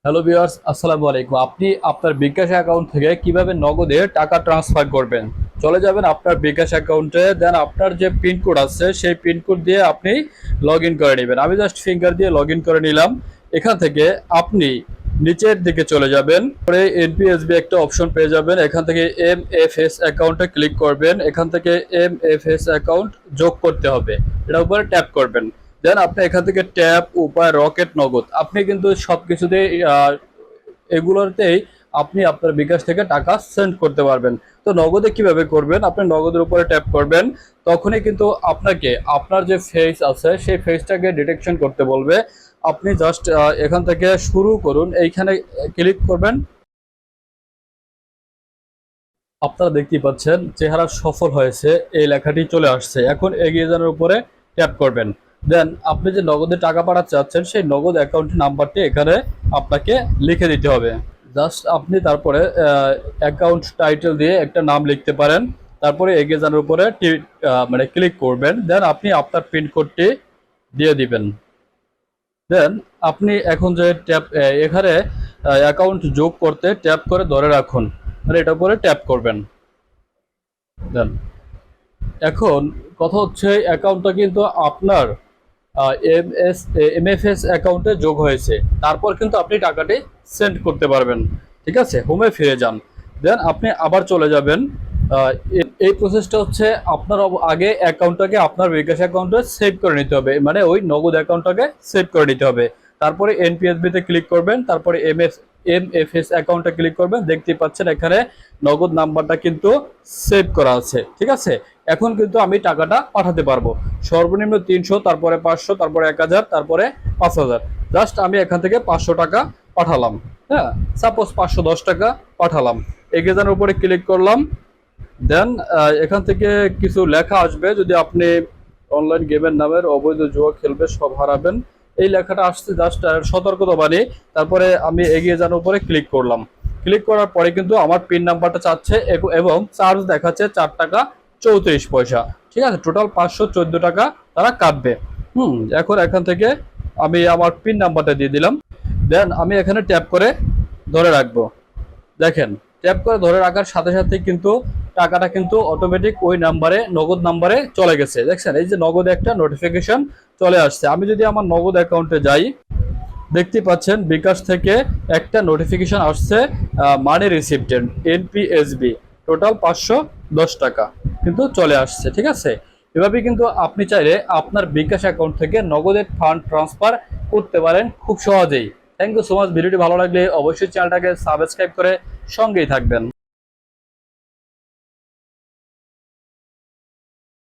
Hello viewers, আসসালামু আলাইকুম। আপনি আপনার বিকাশ অ্যাকাউন্ট থেকে কিভাবে নগদে টাকা ট্রান্সফার করবেন? চলে যাবেন আপনার বিকাশ অ্যাকাউন্টে, দেন আপনার যে পিন কোড আছে সেই পিন কোড দিয়ে আপনি লগ ইন করে নেবেন। আমি জাস্ট ফিঙ্গার দিয়ে লগ ইন করে নিলাম। এখান থেকে আপনি নিচের দিকে চলে যাবেন, পরে এনপিএসবি একটা অপশন পেয়ে যাবেন। এখান থেকে এমএফএস অ্যাকাউন্টে ক্লিক করবেন। এখান থেকে এমএফএস অ্যাকাউন্ট যোগ করতে হবে, এটার উপরে ট্যাপ করবেন। দেন আপনি এখান থেকে ট্যাপ, উপায়, রকেট, নগদ, আপনি কিন্তু সবকিছুতেই এগুলোতেই আপনি আপনার বিকাশ থেকে টাকা সেন্ড করতে পারবেন। তো নগদে কিভাবে করবেন? আপনি নগদের উপরে ট্যাপ করবেন, তখনই কিন্তু আপনাকে আপনার যে ফেস আছে সেই ফেসটাকে ডিটেকশন করতে বলবে। আপনি জাস্ট এখান থেকে শুরু করুন, এইখানে ক্লিক করবেন। আপনারা দেখতেই পাচ্ছেন চেহারা সফল হয়েছে, এই লেখাটি চলে আসছে। এখন এগিয়ে যাওয়ার উপরে ট্যাপ করবেন। দেন আপনি যে নগদে টাকা পাঠাতে চাচ্ছেন সেই নগদ অ্যাকাউন্ট নাম্বারটি এখানে আপনাকে লিখে দিতে হবে। জাস্ট আপনি তারপরে অ্যাকাউন্ট টাইটেল দিয়ে একটা নাম লিখতে পারেন। তারপরে এগিয়ে যাওয়ার উপরে মানে ক্লিক করবেন। দেন আপনি আপনার পিন কোডটি দিয়ে দিবেন। দেন আপনি এখন যে ট্যাপ এখানে অ্যাকাউন্ট যোগ করতে ট্যাপ করে ধরে রাখুন, মানে এটার উপরে ট্যাপ করবেন। দেন এখন কথা হচ্ছে অ্যাকাউন্টটা কিন্তু আপনার এমএফএস অ্যাকাউন্টে যোগ হয়েছে। তারপর কিন্তু আপনি টাকাটি সেন্ড করতে পারবেন। ঠিক আছে, হোমে ফিরে যান। দেন আপনি আবার চলে যাবেন। এই প্রসেসটা হচ্ছে আপনার আগে অ্যাকাউন্টটাকে আপনার বিকাশ অ্যাকাউন্টে সেভ করে নিতে হবে, মানে ওই নগদ অ্যাকাউন্টটাকে সেভ করে নিতে হবে। তারপরে এনপিএসবিতে ক্লিক করবেন, তারপরে এমএফএস অ্যাকাউন্টে ক্লিক করবেন। দেখতে পাচ্ছেন এখানে নগদ নাম্বারটা কিন্তু সেভ করা আছে। ঠিক আছে, এখন কিন্তু আমি টাকাটা পাঠাতে পারবো। সর্বনিম্ন 300, তারপরে 500, তারপরে 1000, তারপরে 5000। জাস্ট আমি এখান থেকে 500 টাকা পাঠালাম। হ্যাঁ, সাপোজ 510 টাকা পাঠালাম। এগিয়ে যাওয়ার উপরে ক্লিক করলাম। দেন এখান থেকে কিছু লেখা আসবে, যদি আপনি অনলাইন গেমের নামের অবৈধ জুয়া খেলবে সব হারাবেন, এই লেখাটা আসছে। জাস্ট সতর্কতা বাণী। তারপরে আমি এগিয়ে যাওয়ার উপরে ক্লিক করলাম। ক্লিক করার পরে কিন্তু আমার পিন নাম্বারটা চাচ্ছে এবং চার্জ দেখাচ্ছে 4 টাকা 34 পয়সা। ঠিক আছে, টোটাল 514 টাকা তারা কাটবে। এখন এখান থেকে আমি আমার পিন নাম্বারটা দিয়ে দিলাম। দেন আমি এখানে ট্যাপ করে ধরে রাখবো। দেখেন, ট্যাপ করে ধরে রাখার সাথে সাথে কিন্তু টাকাটা কিন্তু অটোমেটিক ওই নাম্বারে, নগদ নাম্বারে চলে গেছে। দেখছেন, এই যে নগদ একটা নোটিফিকেশন চলে আসছে। আমি যদি আমার নগদ অ্যাকাউন্টে যাই, দেখতে পাচ্ছেন বিকাশ থেকে একটা নোটিফিকেশন আসছে, মানি রিসিপ্টেড এনপিএসবি, টোটাল 510 টাকা কিন্তু চলে আসছে। ঠিক আছে, এভাবে কিন্তু আপনি চাইলে আপনার বিকাশ অ্যাকাউন্ট থেকে নগদের ফান্ড ট্রান্সফার করতে পারেন খুব সহজেই। Thank you so much. ভিডিওটি ভালো লাগলে অবশ্যই চ্যানেলটাকে সাবস্ক্রাইব করে সঙ্গেই থাকবেন।